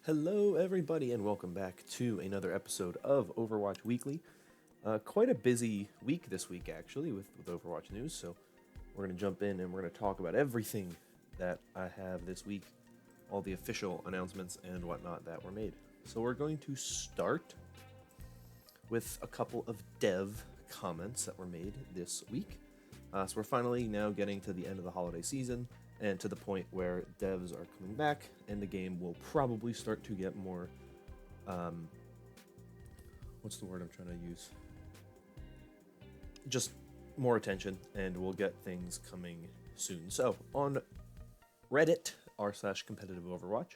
Hello, everybody, and welcome back to another episode of Overwatch Weekly. Quite a busy week this week, actually, with Overwatch news. So we're going to jump in and we're going to talk about everything that I have this week, all the official announcements and whatnot that were made. So we're going to start with a couple of dev comments that were made this week. So we're finally now getting to the end of the holiday season and to the point where devs are coming back and the game will probably start to get more, what's the word I'm trying to use? Just more attention, and we'll get things coming soon. So on Reddit r/competitive Overwatch,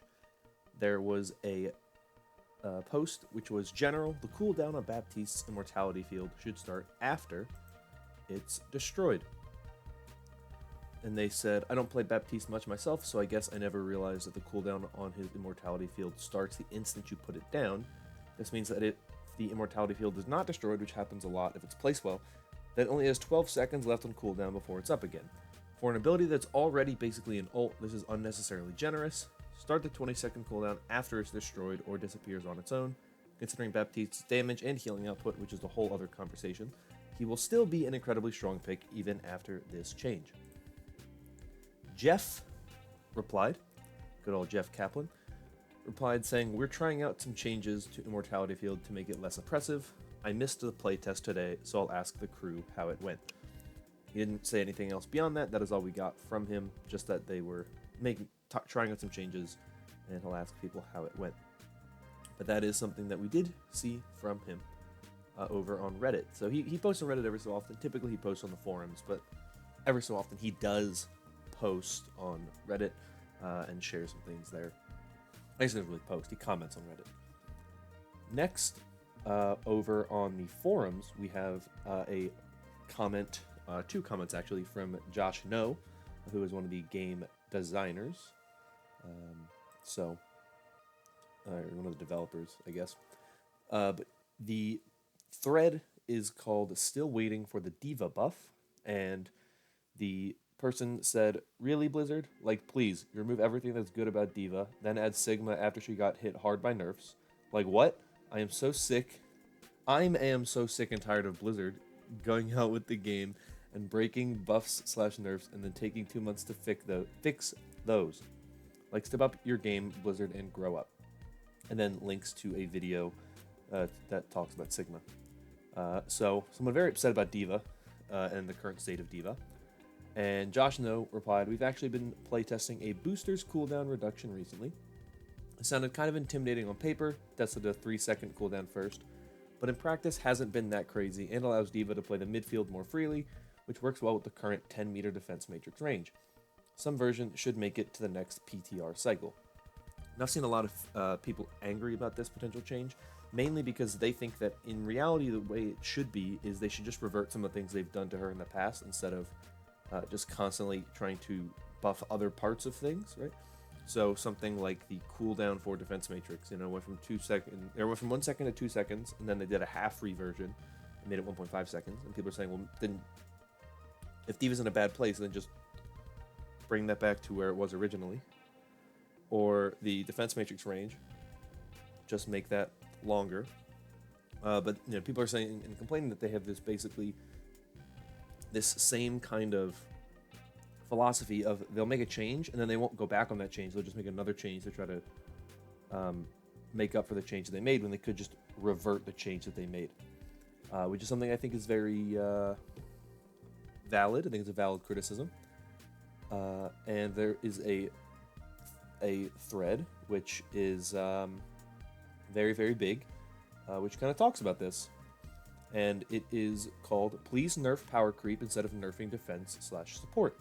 there was a post which was general. The cooldown on Baptiste's immortality field should start after it's destroyed. And they said, I don't play Baptiste much myself, so I guess I never realized that the cooldown on his immortality field starts the instant you put it down. This means that if the immortality field is not destroyed, which happens a lot if it's placed well, then it only has 12 seconds left on cooldown before it's up again. For an ability that's already basically an ult, this is unnecessarily generous. Start the 20-second cooldown after it's destroyed or disappears on its own. Considering Baptiste's damage and healing output, which is the whole other conversation, he will still be an incredibly strong pick even after this change. Jeff replied, good old Jeff Kaplan, replied saying, we're trying out some changes to Immortality Field to make it less oppressive. I missed the playtest today, so I'll ask the crew how it went. He didn't say anything else beyond that. That is all we got from him, just that they were trying out some changes, and he'll ask people how it went. But that is something that we did see from him over on Reddit. So he posts on Reddit every so often. Typically he posts on the forums, but every so often he does post on Reddit and share some things there. I guess he doesn't really post, he comments on Reddit. Next, over on the forums, we have a comment, two comments actually, from Josh No, who is one of the game designers. One of the developers, I guess. But the thread is called Still Waiting for the D.Va buff, and the person said, really, Blizzard? Like, please, remove everything that's good about D.Va, then add Sigma after she got hit hard by nerfs. Like, what? I am so sick and tired of Blizzard going out with the game and breaking buffs/nerfs and then taking 2 months to fix those. Like, step up your game, Blizzard, and grow up. And then links to a video that talks about Sigma. So, someone very upset about D.Va and the current state of D.Va. And Josh No replied, we've actually been playtesting a booster's cooldown reduction recently. It sounded kind of intimidating on paper, tested a 3-second cooldown first, but in practice hasn't been that crazy and allows D.Va to play the midfield more freely, which works well with the current 10-meter defense matrix range. Some version should make it to the next PTR cycle. And I've seen a lot of people angry about this potential change, mainly because they think that in reality the way it should be is they should just revert some of the things they've done to her in the past instead of just constantly trying to buff other parts of things, right? So something like the cooldown for defense matrix, went from 1 second to 2 seconds, and then they did a half reversion and made it 1.5 seconds. And people are saying, well, then if D.Va's in a bad place, then just bring that back to where it was originally. Or the defense matrix range, just make that longer. But people are saying and complaining that they have this same kind of philosophy of they'll make a change and then they won't go back on that change. They'll just make another change to try to make up for the change that they made when they could just revert the change that they made, which is something I think is very valid. I think it's a valid criticism. And there is a thread which is very, very big, which kind of talks about this. And it is called Please Nerf Power Creep instead of nerfing defense/support.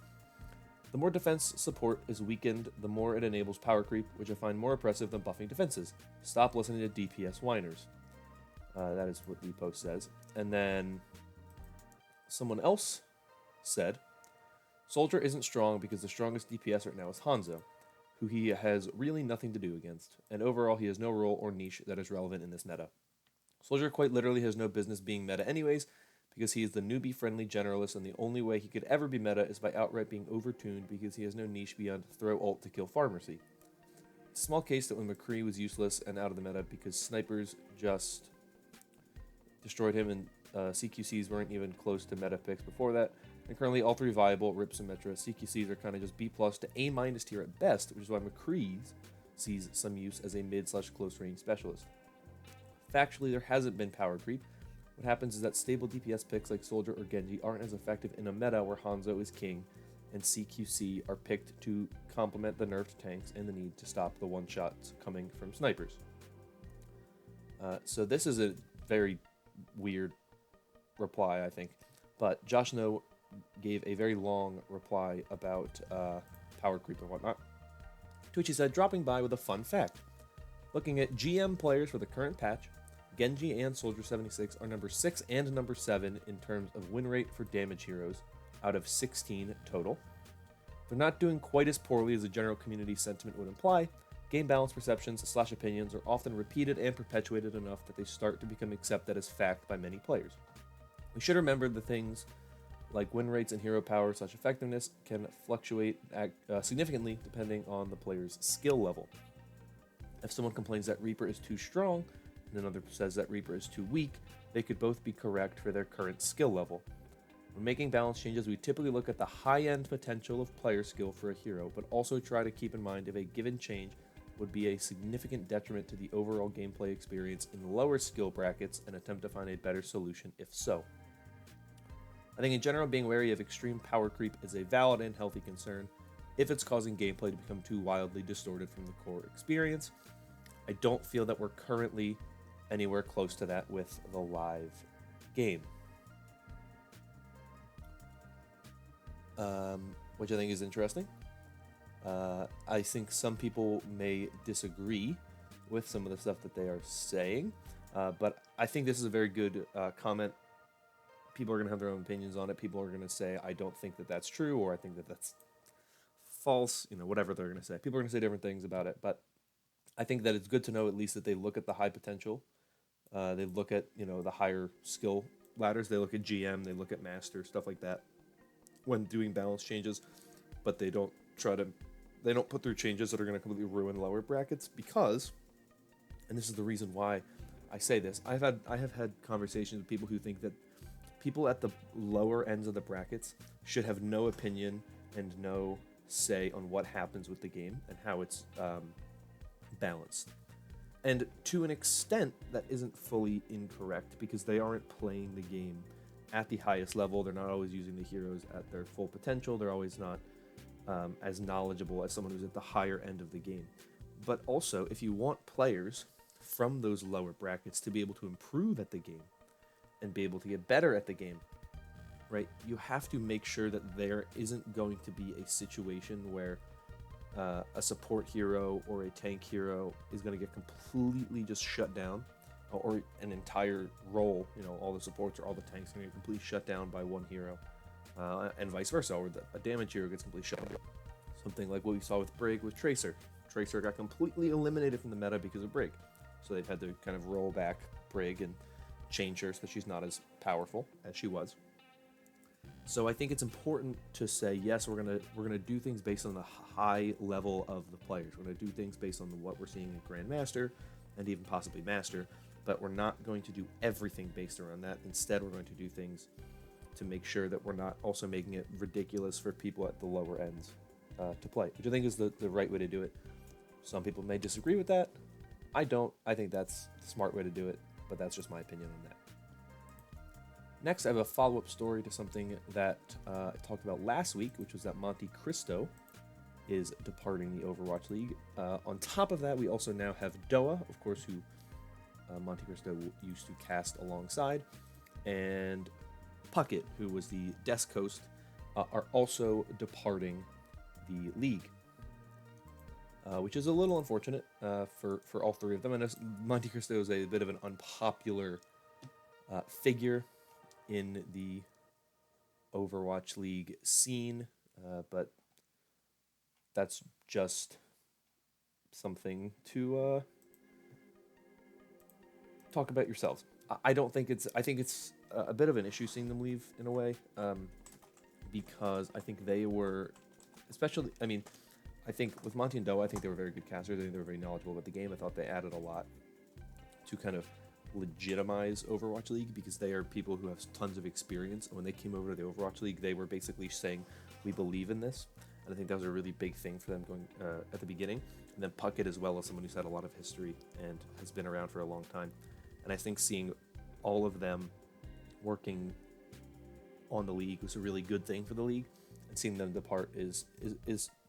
The more defense support is weakened, the more it enables power creep, which I find more oppressive than buffing defenses. Stop listening to DPS whiners. That is what the post says. And then someone else said, Soldier isn't strong because the strongest DPS right now is Hanzo, who he has really nothing to do against, and overall he has no role or niche that is relevant in this meta. Soldier quite literally has no business being meta anyways, because he is the newbie-friendly generalist, and the only way he could ever be meta is by outright being overtuned because he has no niche beyond throw ult to kill Pharmercy. small case that when McCree was useless and out of the meta because snipers just destroyed him, and CQCs weren't even close to meta picks before that. And currently, all three viable, Rips and Metra. CQCs are kind of just B+ to A- tier at best, which is why McCree's sees some use as a mid/close range specialist. Factually, there hasn't been power creep. What happens is that stable DPS picks like Soldier or Genji aren't as effective in a meta where Hanzo is king, and CQC are picked to complement the nerfed tanks and the need to stop the one-shots coming from snipers. So this is a very weird reply, I think. But Josh No gave a very long reply about power creep and whatnot, to which he said, dropping by with a fun fact. Looking at GM players for the current patch, Genji and Soldier 76 are number 6 and number 7 in terms of win rate for damage heroes out of 16 total. They're not doing quite as poorly as the general community sentiment would imply. Game balance perceptions / opinions are often repeated and perpetuated enough that they start to become accepted as fact by many players. We should remember the things like win rates and hero power / effectiveness can fluctuate significantly depending on the player's skill level. If someone complains that Reaper is too strong, and another says that Reaper is too weak, they could both be correct for their current skill level. When making balance changes, we typically look at the high-end potential of player skill for a hero, but also try to keep in mind if a given change would be a significant detriment to the overall gameplay experience in lower skill brackets and attempt to find a better solution if so. I think in general, being wary of extreme power creep is a valid and healthy concern if it's causing gameplay to become too wildly distorted from the core experience. I don't feel that we're currently anywhere close to that with the live game. Which I think is interesting. I think some people may disagree with some of the stuff that they are saying, but I think this is a very good comment. People are going to have their own opinions on it. People are going to say, I don't think that that's true, or I think that that's false, whatever they're going to say. People are going to say different things about it, but I think that it's good to know at least that they look at the high potential. They look at, the higher skill ladders. They look at GM, they look at Master, stuff like that when doing balance changes, but they don't put through changes that are going to completely ruin lower brackets because, and this is the reason why I say this, I have had conversations with people who think that people at the lower ends of the brackets should have no opinion and no say on what happens with the game and how it's balanced. And to an extent, that isn't fully incorrect because they aren't playing the game at the highest level. They're not always using the heroes at their full potential. They're always not as knowledgeable as someone who's at the higher end of the game. But also, if you want players from those lower brackets to be able to improve at the game and be able to get better at the game, right, you have to make sure that there isn't going to be a situation where a support hero or a tank hero is going to get completely just shut down, or an entire role, all the supports or all the tanks are going to get completely shut down by one hero, and vice versa, or a damage hero gets completely shut down. Something like what we saw with Brig with Tracer. Tracer got completely eliminated from the meta because of Brig, so they've had to kind of roll back Brig and change her so that she's not as powerful as she was. So I think it's important to say, yes, we're gonna do things based on the high level of the players. We're gonna do things based on what we're seeing in Grandmaster and even possibly Master, but we're not going to do everything based around that. Instead, we're going to do things to make sure that we're not also making it ridiculous for people at the lower ends to play, which I think is the right way to do it. Some people may disagree with that. I don't. I think that's the smart way to do it, but that's just my opinion on that. Next, I have a follow-up story to something that I talked about last week, which was that Monte Cristo is departing the Overwatch League. On top of that, we also now have Doa, of course, who Monte Cristo used to cast alongside, and Puckett, who was the Desk Host, are also departing the league, which is a little unfortunate for all three of them. And Monte Cristo is a bit of an unpopular figure in the Overwatch League scene, but that's just something to talk about yourselves. I think it's a bit of an issue seeing them leave in a way, because I think they were, especially, I think with Monty and Doa, I think they were very good casters. I think they were very knowledgeable about the game. I thought they added a lot to kind of legitimize Overwatch League because they are people who have tons of experience. And when they came over to the Overwatch League, they were basically saying, we believe in this. And I think that was a really big thing for them going at the beginning. And then Puckett as well as someone who's had a lot of history and has been around for a long time. And I think seeing all of them working on the league was a really good thing for the league. And seeing them depart is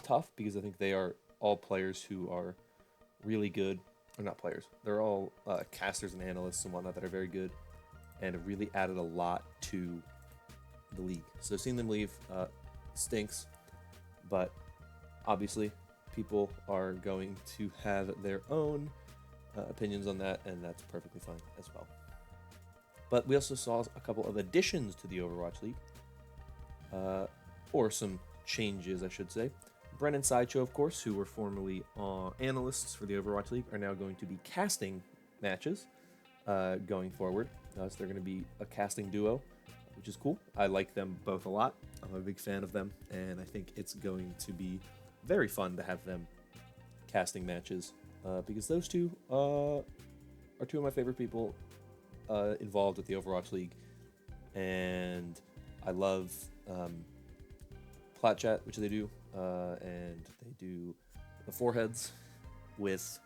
tough because I think they are all players who are really good. Or not players. They're all casters and analysts and whatnot that are very good and have really added a lot to the league. So seeing them leave stinks, but obviously people are going to have their own opinions on that, and that's perfectly fine as well. But we also saw a couple of additions to the Overwatch League, or some changes, I should say. Brennan Sideshow, of course, who were formerly analysts for the Overwatch League, are now going to be casting matches going forward. So they're going to be a casting duo, which is cool. I like them both a lot. I'm a big fan of them, and I think it's going to be very fun to have them casting matches because those two are two of my favorite people involved with the Overwatch League, and I love Plat Chat, which they do. And they do the foreheads with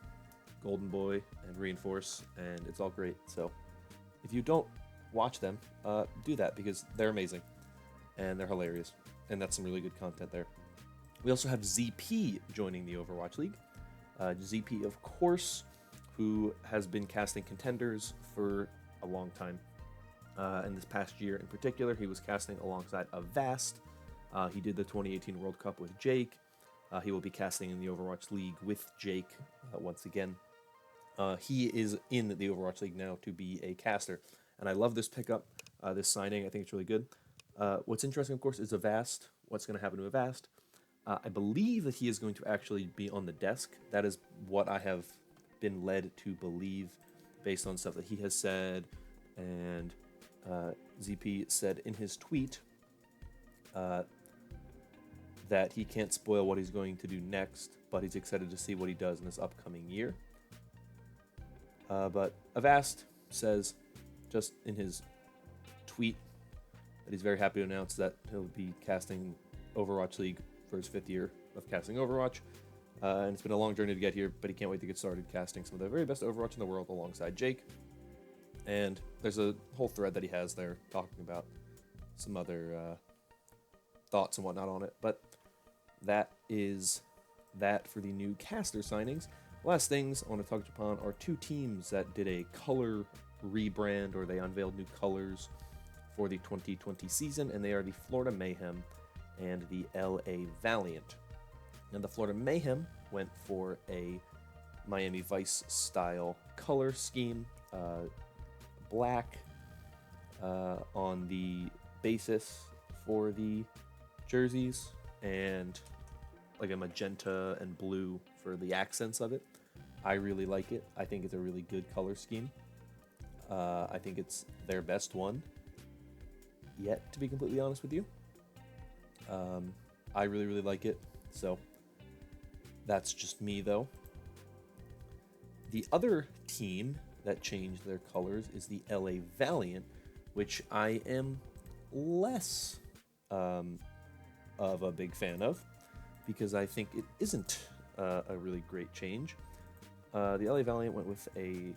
Golden Boy and Reinforce, and it's all great. So if you don't watch them, do that because they're amazing and they're hilarious, and that's some really good content there. We also have ZP joining the Overwatch League. ZP, of course, who has been casting contenders for a long time. And this past year in particular, he was casting alongside Avast. He did the 2018 World Cup with Jake. He will be casting in the Overwatch League with Jake once again. He is in the Overwatch League now to be a caster. And I love this pickup, this signing. I think it's really good. What's interesting, of course, is Avast. What's going to happen to Avast? I believe that he is going to actually be on the desk. That is what I have been led to believe based on stuff that he has said. And ZP said in his tweet that he can't spoil what he's going to do next, but he's excited to see what he does in this upcoming year. But Avast says, just in his tweet, that he's very happy to announce that he'll be casting Overwatch League for his 5th year of casting Overwatch. And it's been a long journey to get here, but he can't wait to get started casting some of the very best Overwatch in the world alongside Jake. And there's a whole thread that he has there talking about some other thoughts and whatnot on it. But that is that for the new caster signings. Last things I want to touch upon are 2 teams that did a color rebrand, or they unveiled new colors for the 2020 season, and they are the Florida Mayhem and the LA Valiant. And the Florida Mayhem went for a Miami Vice style color scheme, black on the basis for the jerseys, and like a magenta and blue for the accents of it. I really like it. I think it's a really good color scheme. I think it's their best one yet, to be completely honest with you. I really, really like it. So that's just me, though. The other team that changed their colors is the LA Valiant, which I am less of a big fan of, because I think it isn't a really great change. The LA Valiant went with a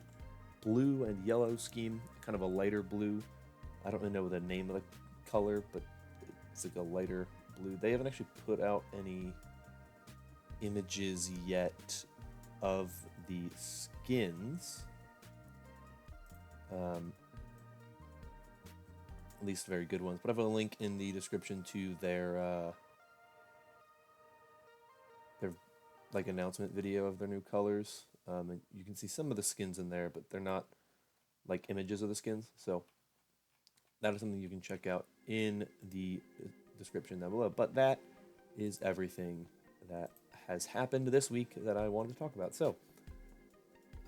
blue and yellow scheme, kind of a lighter blue. I don't really know the name of the color, but it's like a lighter blue. They haven't actually put out any images yet of the skins. At least very good ones. But I have a link in the description to their like announcement video of their new colors. And you can see some of the skins in there, but they're not like images of the skins. So that is something you can check out in the description down below. But that is everything that has happened this week that I wanted to talk about. So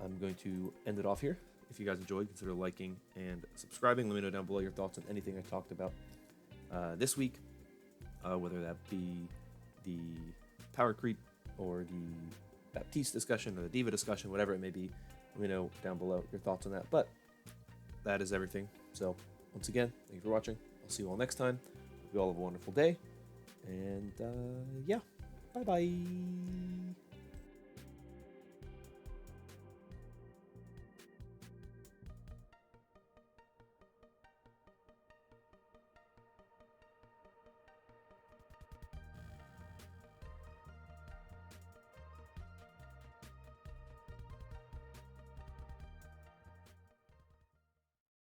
I'm going to end it off here. If you guys enjoyed, consider liking and subscribing. Let me know down below your thoughts on anything I talked about this week, whether that be the power creep or the Baptiste discussion or the Diva discussion, whatever it may be. Let me know down below your thoughts on that. But that is everything. So once again, thank you for watching. I'll see you all next time. Hope you all have a wonderful day. And yeah, bye-bye.